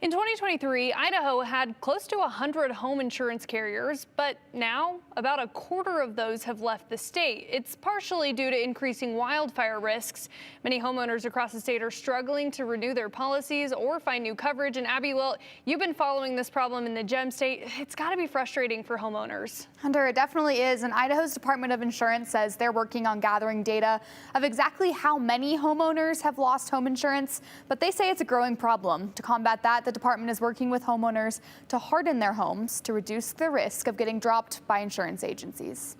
In 2023, Idaho had close to 100 home insurance carriers, but now about a quarter of those have left the state. It's partially due to increasing wildfire risks. Many homeowners across the state are struggling to renew their policies or find new coverage. And Abby, well, you've been following this problem in the Gem State. It's got to be frustrating for homeowners. Hunter, it definitely is. And Idaho's Department of Insurance says they're working on gathering data of exactly how many homeowners have lost home insurance, but they say it's a growing problem. To combat that, the department is working with homeowners to harden their homes to reduce the risk of getting dropped by insurance agencies.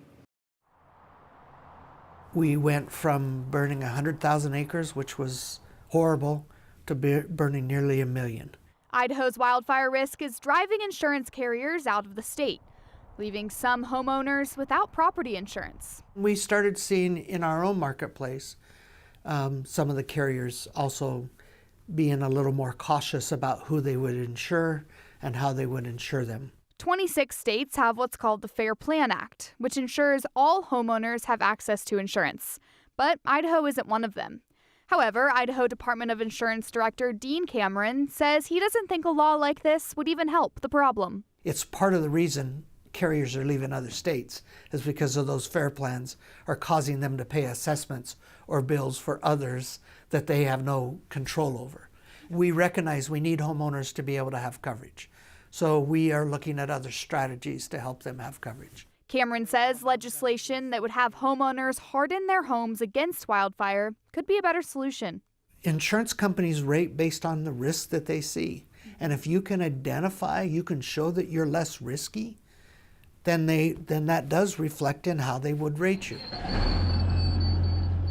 We went from burning 100,000 acres, which was horrible, to burning nearly 1 million. Idaho's wildfire risk is driving insurance carriers out of the state, leaving some homeowners without property insurance. We started seeing in our own marketplace some of the carriers also being a little more cautious about who they would insure and how they would insure them. 26 states have what's called the Fair Plan Act, which ensures all homeowners have access to insurance. But Idaho isn't one of them. However, Idaho Department of Insurance Director Dean Cameron says he doesn't think a law like this would even help the problem. It's part of the reason carriers are leaving other states is because of those fair plans are causing them to pay assessments or bills for others that they have no control over. We recognize we need homeowners to be able to have coverage. So we are looking at other strategies to help them have coverage. Cameron says legislation that would have homeowners harden their homes against wildfire could be a better solution. Insurance companies rate based on the risk that they see. And if you can identify, you can show that you're less risky, then that does reflect in how they would rate you.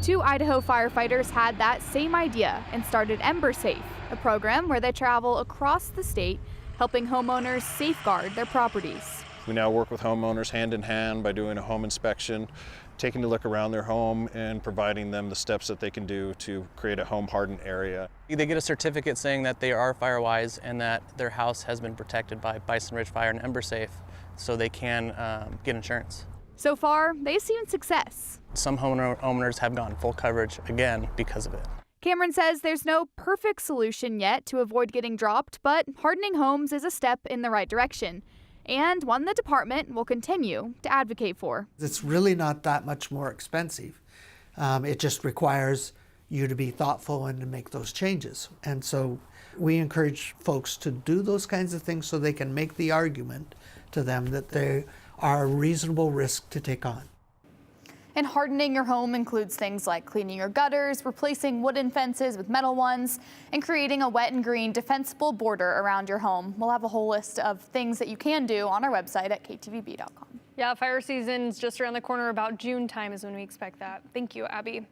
2 Idaho firefighters had that same idea and started EmberSafe, a program where they travel across the state, helping homeowners safeguard their properties. We now work with homeowners hand in hand by doing a home inspection, taking a look around their home and providing them the steps that they can do to create a home hardened area. They get a certificate saying that they are firewise and that their house has been protected by Bison Ridge Fire and EmberSafe, so they can get insurance. So far, they've seen success. Some homeowners have gotten full coverage again because of it. Cameron says there's no perfect solution yet to avoid getting dropped, but hardening homes is a step in the right direction, and one the department will continue to advocate for. It's really not that much more expensive. It just requires you to be thoughtful and to make those changes. And so we encourage folks to do those kinds of things so they can make the argument to them that they are a reasonable risk to take on. And hardening your home includes things like cleaning your gutters, replacing wooden fences with metal ones, and creating a wet and green defensible border around your home. We'll have a whole list of things that you can do on our website at ktvb.com. Yeah, fire season's just around the corner. About June time is when we expect that. Thank you, Abby.